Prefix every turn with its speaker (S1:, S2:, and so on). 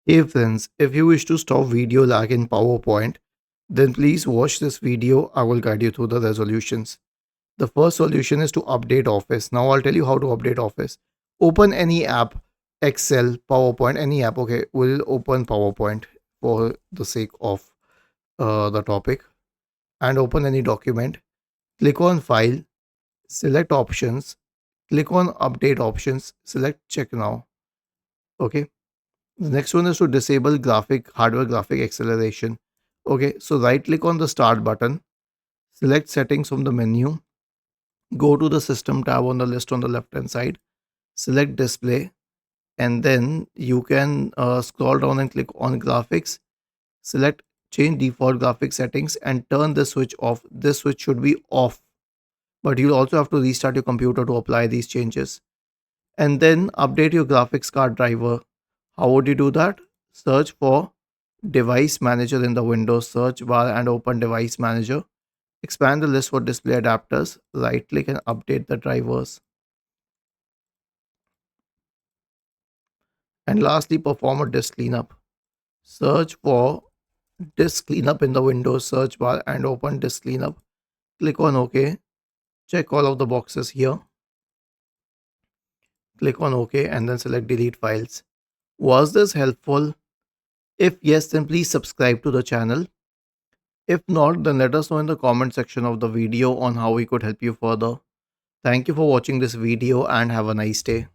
S1: Hey friends, if you wish to stop video lag in PowerPoint, then please watch this video. I will guide you through the resolutions. The first solution is to update Office. Now I'll tell you how to update Office. Open any app, Excel, PowerPoint, any app. Okay, we'll open PowerPoint for the sake of the topic, and open any document. Click on File, select Options, click on Update Options, select Check Now. Okay. The next one is to disable hardware graphic acceleration. Okay, so right click on the start button, select settings from the menu, go to the system tab on the list on the left hand side, select display, and then you can scroll down and click on graphics, select change default graphic settings and turn the switch off. This switch should be off, but you'll also have to restart your computer to apply these changes. And then update your graphics card driver. How would you do that? Search for Device Manager in the Windows search bar and open Device Manager. Expand the list for display adapters. Right click and update the drivers. And lastly, perform a disk cleanup. Search for Disk Cleanup in the Windows search bar and open Disk Cleanup. Click on OK. Check all of the boxes here. Click on OK and then select Delete Files. Was this helpful? If yes, then please subscribe to the channel. If not, then let us know in the comment section of the video on how we could help you further. Thank you for watching this video and have a nice day.